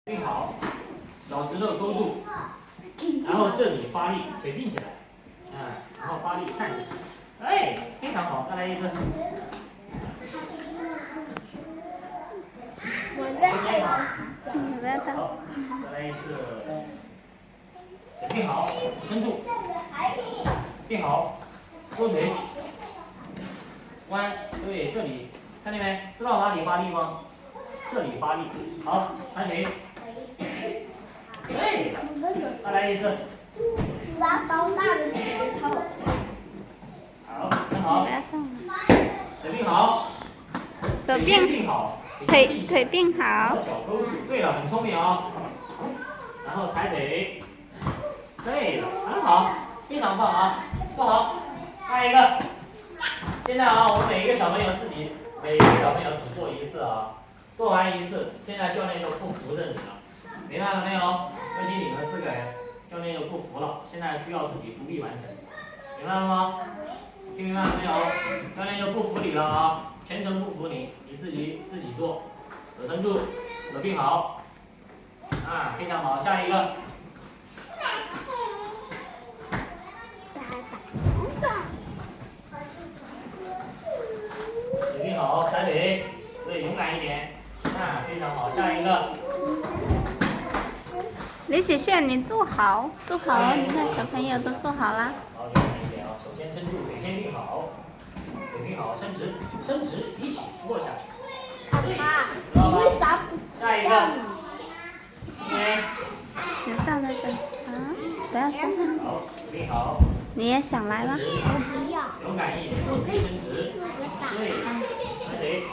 并好，脚趾头勾住，然后这里发力，腿并起来，然后发力站起来，哎，非常好，再来一次。好，再来一次。腿并好，撑住，并好，勾腿，弯，对，这里，看见没？知道哪里发力吗？这里发力，好，抬腿。对，再来一次。撒包大的石头。好，很好。腿并好。手并好。腿并好。脚勾住。对了，很聪明啊。然后抬腿。对了，很好，非常棒啊，坐好。下一个。现在啊，我们每一个小朋友只做一次啊。做完一次，现在教练就不扶着你了，明白了没有？尤其你们4个人，教练就不扶了，现在需要自己独立完成，明白了吗？听明白了没有？教练就不扶你了啊，全程不扶你，你自己做，手撑住，手并好，非常好，下一个。手并好，抬腿，对，勇敢一点。非常好，下一个。李启炫，你坐好了，你看小朋友都坐好了。好，勇敢一点啊！手先撑住，腿先并好，腿并好，伸直，一起坐下去。看他，你为啥不？下一个。你站在这啊，不要说话。好，腿并好。你也想来吗？我不要。勇敢一点，手臂伸直，对，抬腿，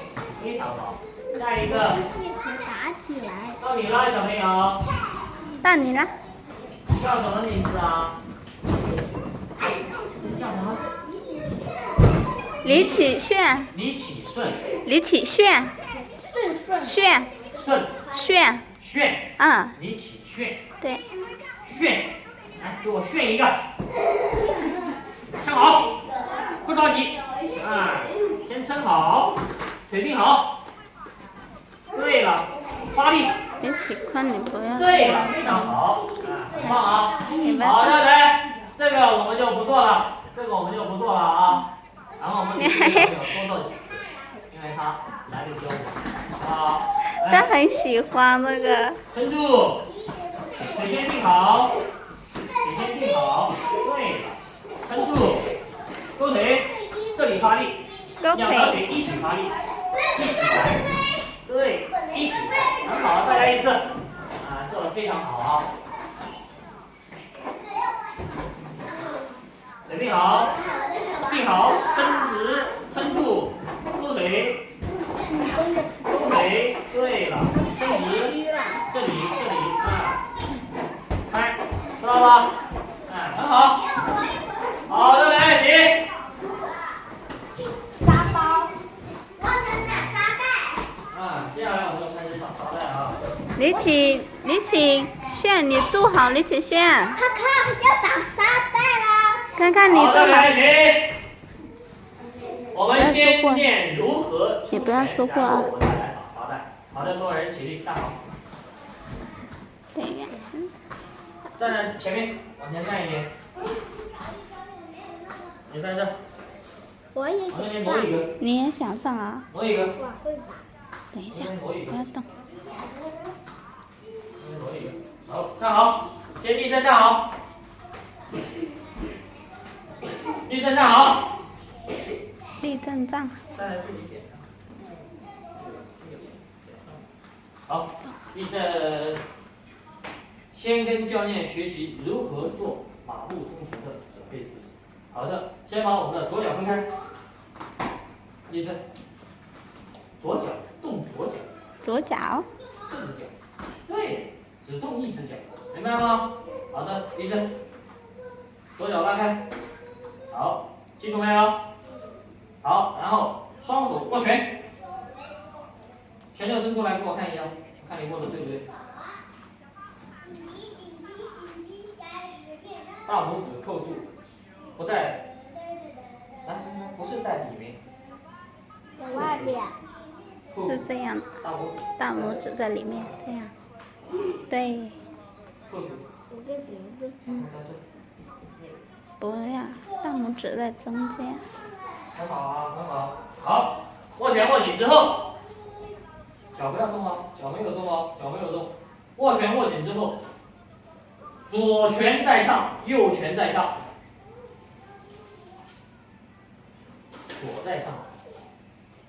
非常好。下一个。打起来。到你了，小朋友。到你了。叫什么名字啊？叫什么？李启炫。李启顺。李启炫。炫。炫。李启炫。对。炫，来给我炫一个。撑好，不着急。先撑好，腿并好。对了，发力。李启坤，你不要。对了，非常好，很棒啊！好的，来，这个我们就不做了，啊。然后我们给小朋友多做几次，因为他来得比较晚，好不好？他很喜欢那个。撑住，腿先并好，对了，撑住，勾腿，这里发力，两条腿一起发力，一起来，对，一起来，很好，再来一次，做得非常好啊。腿并好，伸直，撑住，勾腿，对了，伸直，这里，开，知道吧？很好，好的，来，停。沙包，我能拿沙袋。接下来我们就开始找沙袋啊。李启炫，你坐好，李启炫。看要找沙袋啦。看看你坐好。我们先念如何出拳，然后我们再来找沙袋。好的，所有人起立，站好。对呀。站在前面，往前站一点。你在这。我也想上。你也想上啊？挪一个。我会吧。等一下，不要动。好，站好，先立正站好。立正站好。立正站。再来自己点。好，立正。先跟教练学习如何做马步冲拳的准备姿势。好的，先把我们的左脚分开。立正。左脚动左脚。左脚。这只脚。对，只动一只脚，明白吗？好的，立正。左脚拉开。好，记住没有？好，然后双手握拳，拳头伸出来给我看一下，看你握的对不对？大拇指扣住，不在，不是在里面，在外面。是这样，大拇指在里面，这样。指在中间。很好啊，很好。好，握拳握紧之后，脚不要动哦，脚没有动哦，脚没有动。握拳握紧之后，左拳在上，右拳在上，左在上，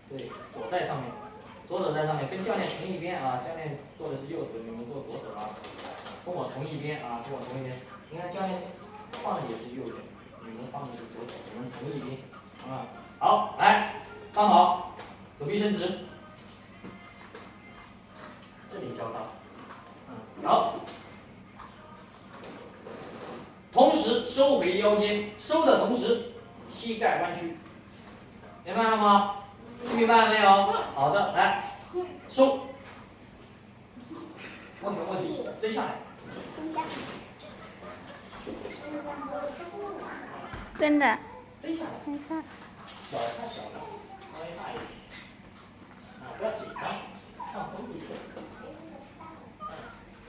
对，左在上面，左手在上面，跟教练同一边啊。教练做的是右手，你们做左手啊，跟我同一边啊，跟我同一边。你看教练放的也是右手，你们放的是左手，你们同一边啊。好，来，放好，手臂伸直，这里交叉，好。同时收回腰间，收的同时膝盖弯曲，明白了吗？明白了没有？好的，来，收，握拳握紧，蹲下来，蹲着，蹲下来，蹲下。脚太小了，稍微大一点，不要紧张，放松一点，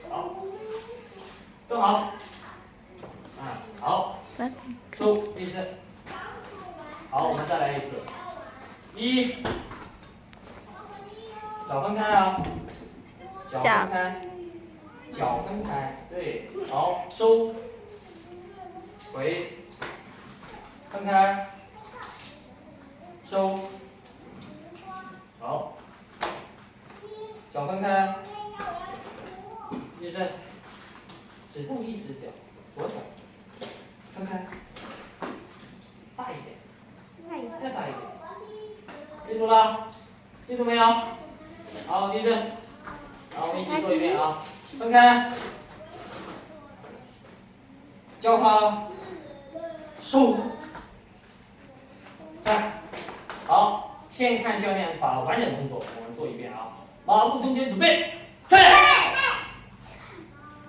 好，蹲好，好，收，立正，好，我们再来一次，脚分开啊，脚分开，脚分开，对，好，收，回，分开，收，好，脚分开，立正，只动一只脚，左脚，分开，大一点，再大一点，记住了？记住没有？好，立正，好，我们一起做一遍啊，分开，交叉，收，来，好，先看教练把完整动作，我们做一遍啊，马步中间准备，退，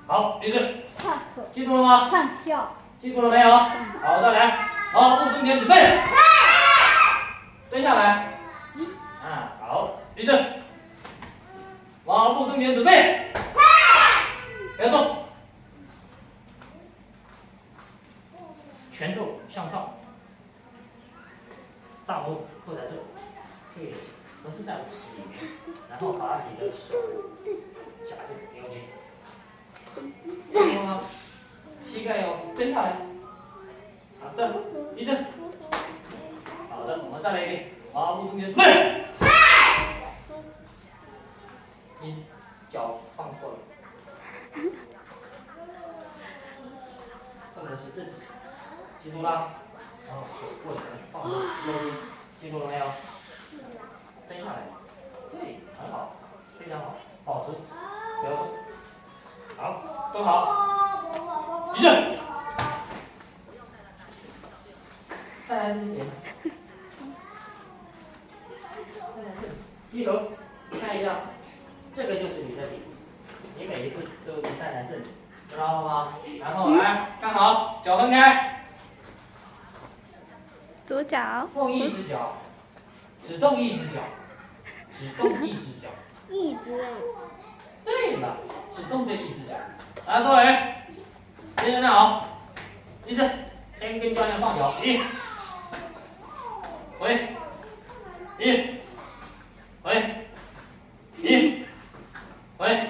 好，立正，记住了吗？唱跳，记住了没有？好的，来，马步中间准备，蹲下来，好，立正，马步中间准备，不要动，拳头向上，大拇指扣在这里，对，不是在我里面，然后把你的手夹住腰间，听懂吗？膝盖要蹲下来，好的，立正，好的，我们再来一遍，马步中间准备，你脚放错了，动的是这只脚，记住了？然后手握拳放松腰间，记住了没有？蹲下来，对，很好，非常好，保持，不要动，好，蹲好，立正，再来这边，再来这里，低头看一下，这个就是你的底，你每一次都是站在这里，知道了吗？然后来看好，脚分开，左脚，动一只脚，只动一只脚，只动一只脚。一只，对了，只动这一只脚。来，收尾，立正站好，立正，先跟教练放脚，回，回，回，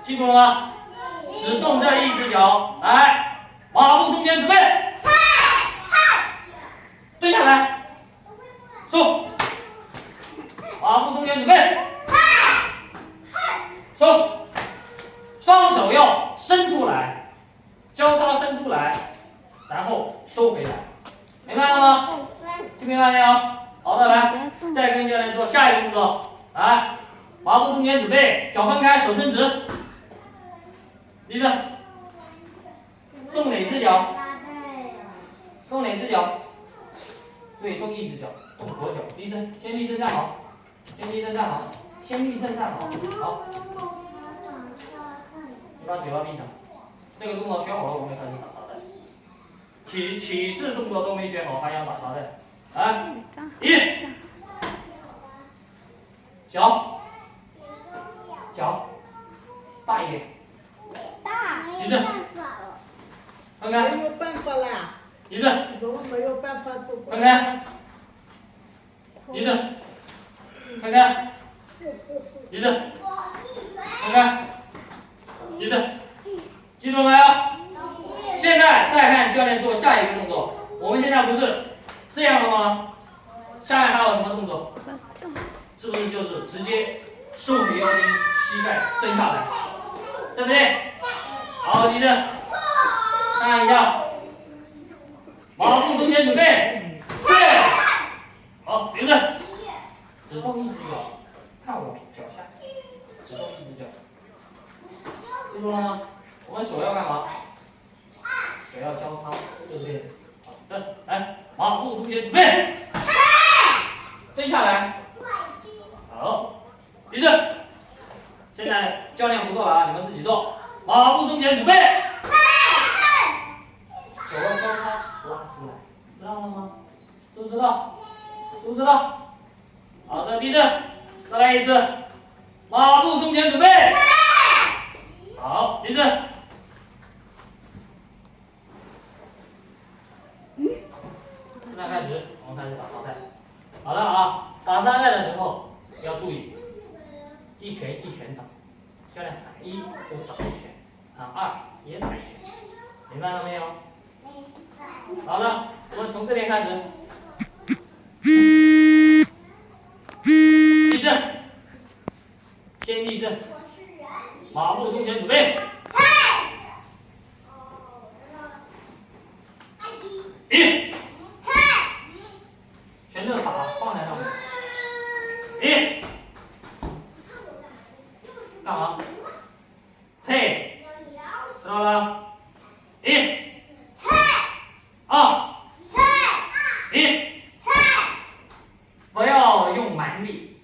记住了吗？只动这一只脚，来，马步中间准备，蹲下来，收，马步中间准备，收，双手要伸出来，交叉伸出来，然后收回来，明白了吗？听明白没有？好的，来，再跟教练做下一个动作，来，马步中间准备，脚分开，手伸直，立正，动哪只脚？动哪只脚？对，动一只脚，动左脚，立正，先立正站好，先立正站好，好，你把嘴巴闭上，这个动作学好了，我们开始打沙袋。起势动作都没学好，还想打沙袋？来，脚大一点，大，立正，分开。没有办法啦，椅子，我没有办法走过分开。椅子，分开。椅子，分开。椅子，记住没有？现在再看教练做下一个动作。我们现在不是这样了吗？下面还有什么动作？是不是就是直接收回腰筋，膝盖伸下来，对不对？好，椅子，看一下，马步中间准备，对，好，椅子，只动一只脚，看我脚下，只动一只脚，记住了吗？我们手要干嘛？手要交叉，对不对？好的，来，马步中间准备，蹲下来。好，椅子。现在教练不做了啊，你们自己做。马步中前准备。手要交叉拉出来，知道了吗？知不知道？知不知道？好的，立正，再来一次。马步中前准备。好，立正。现在开始，我们开始打沙袋。好的啊，打沙袋的时候要注意，一拳一拳打。教练喊一就打一拳，喊二也打一拳，明白了没有？好了，我们从这边开始。立正，先立正，马步中前准备。一，拳头打放在上面。一，干嘛？猜，知道了？一，二，一，不要用蛮力，